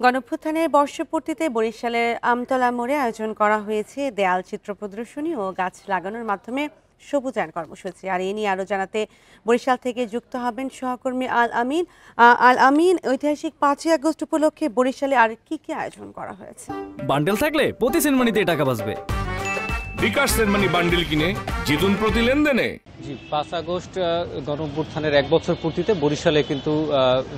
গণঅভ্যুত্থানের বর্ষপূর্তিতে বরিশালের আমতলা মোড়ে আয়োজন করা হয়েছে দেয়াল চিত্র প্রদর্শনী ও গাছ লাগানোর মাধ্যমে সবুজায়ন কর্মসূচি। আর এই নিয়ে আরো জানাতে বরিশাল থেকে যুক্ত হবেন সহকর্মী আল আমিন। ঐতিহাসিক 5ই আগস্ট উপলক্ষে বরিশালে আর কি কি আয়োজন করা হয়েছে? বান্ডেল থাকলে প্রতি সেনমানিতে টাকা বাঁচবে। বিকাশ সেনমানি বান্ডেল কিনে জিতুন প্রতি লেনদেনে। জি, 5 আগস্ট গণঅভ্যুত্থানের 1 বছর পূর্তিতে বরিশালে কিন্তু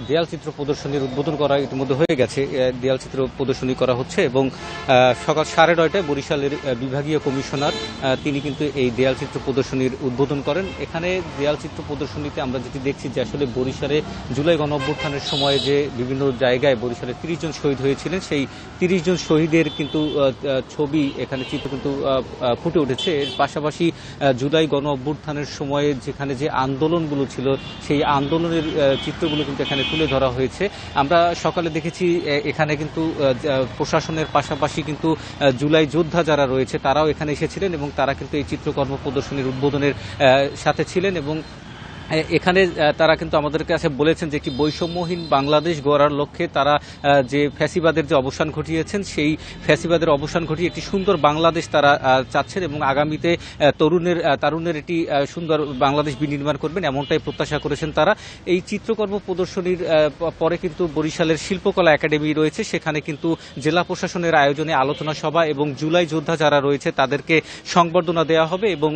দেয়াল চিত্র প্রদর্শনীর উদ্বোধন করা ইতিমধ্যে হয়ে গেছে। দেয়াল চিত্র প্রদর্শনী করা হচ্ছে এবং সকাল 9:30টায় বরিশালের বিভাগীয় কমিশনার তিনি কিন্তু এই দেয়াল চিত্র প্রদর্শনীর উদ্বোধন করেন। এখানে দেয়াল চিত্র প্রদর্শনীতে আমরা যেটি দেখছি যে আসলে বরিশালে জুলাই গণঅভ্যুত্থানের সময় যে বিভিন্ন জায়গায় বরিশালে 30 জন শহীদ হয়েছিলেন, সেই 30 জন শহীদের কিন্তু ছবি এখানে চিত্র কিন্তু ফুটে উঠেছে। এর পাশাপাশি জুলাই গণঅভ্যুত্থানের সময়ে যেখানে যে আন্দোলনগুলো ছিল সেই আন্দোলনের চিত্রগুলো কিন্তু এখানে তুলে ধরা হয়েছে। আমরা সকালে দেখেছি এখানে কিন্তু প্রশাসনের পাশাপাশি কিন্তু জুলাই যোদ্ধা যারা রয়েছে তারাও এখানে এসেছিলেন এবং তারা কিন্তু এই চিত্রকর্ম প্রদর্শনীর উদ্বোধনের সাথে ছিলেন এবং এখানে তারা কিন্তু আমাদের কাছে বলেছেন যে একটি বৈষম্যহীন বাংলাদেশ গড়ার লক্ষ্যে তারা যে ফ্যাসিবাদের যে অবসান ঘটিয়েছেন সেই ফ্যাসিবাদের অবসান ঘটিয়ে একটি সুন্দর বাংলাদেশ তারা চাচ্ছেন এবং আগামীতে তারুণের একটি সুন্দর বাংলাদেশ বিনির্মাণ করবেন এমনটাই প্রত্যাশা করেছেন তারা। এই চিত্রকর্ম প্রদর্শনীর পরে কিন্তু বরিশালের শিল্পকলা একাডেমি রয়েছে, সেখানে কিন্তু জেলা প্রশাসনের আয়োজনে আলোচনা সভা এবং জুলাই যোদ্ধা যারা রয়েছে তাদেরকে সংবর্ধনা দেওয়া হবে এবং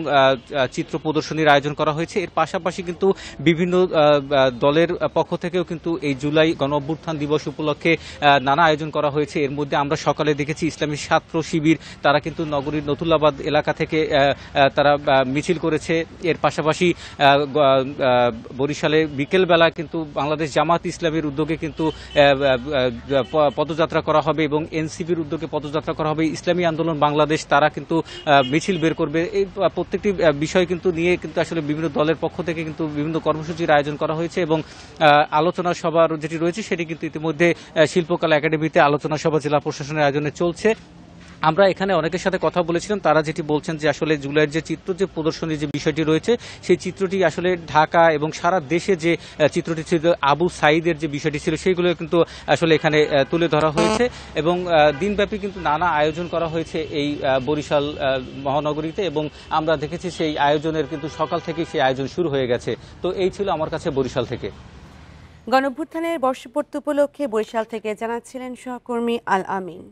চিত্র প্রদর্শনীর আয়োজন করা হয়েছে। এর পাশাপাশি কিন্তু বিভিন্ন দলের পক্ষ থেকেও কিন্তু এই জুলাই গণঅভ্যুত্থান দিবস উপলক্ষে নানা আয়োজন করা হয়েছে। এর মধ্যে আমরা সকালে দেখেছি ইসলামী ছাত্র শিবির তারা কিন্তু নগরীর নতুল্লাবাদ এলাকা থেকে তারা মিছিল করেছে। এর পাশাপাশি বরিশালে বিকেলবেলা কিন্তু বাংলাদেশ জামাত ইসলামের উদ্যোগে কিন্তু পদযাত্রা করা হবে এবং এনসিপির উদ্যোগে পদযাত্রা করা হবে। ইসলামী আন্দোলন বাংলাদেশ তারা কিন্তু মিছিল বের করবে। এই প্রত্যেকটি বিষয় কিন্তু নিয়ে কিন্তু আসলে বিভিন্ন দলের পক্ষ থেকে কিন্তু বিভিন্ন কর্মসূচির আয়োজন করা হয়েছে এবং আলোচনা সভার যেটি রয়েছে সেটি কিন্তু ইতিমধ্যে শিল্পকলা একাডেমিতে আলোচনা সভা জেলা প্রশাসনের আয়োজনে চলছে। আমরা এখানে অনেকের সাথে কথা বলেছিলাম, তারা যেটি বলছেন যে আসলে জুলাইয়ের যে চিত্র যে প্রদর্শনীর যে বিষয়টি রয়েছে সেই চিত্রটি আসলে ঢাকা এবং সারা দেশে যে চিত্রটি ছিল আবু সাঈদের যে বিষয়টি ছিল সেইগুলো কিন্তু আসলে এখানে তুলে ধরা হয়েছে এবং দিনব্যাপী কিন্তু নানা আয়োজন করা হয়েছে এই বরিশাল মহানগরীতে এবং আমরা দেখেছি সেই আয়োজনের কিন্তু সকাল থেকেই সেই আয়োজন শুরু হয়ে গেছে। তো এই ছিল আমার কাছে বরিশাল থেকে। গণঅভ্যুত্থানের বর্ষপূর্তি উপলক্ষে বরিশাল থেকে জানাচ্ছিলেন সহকর্মী আল আমিন।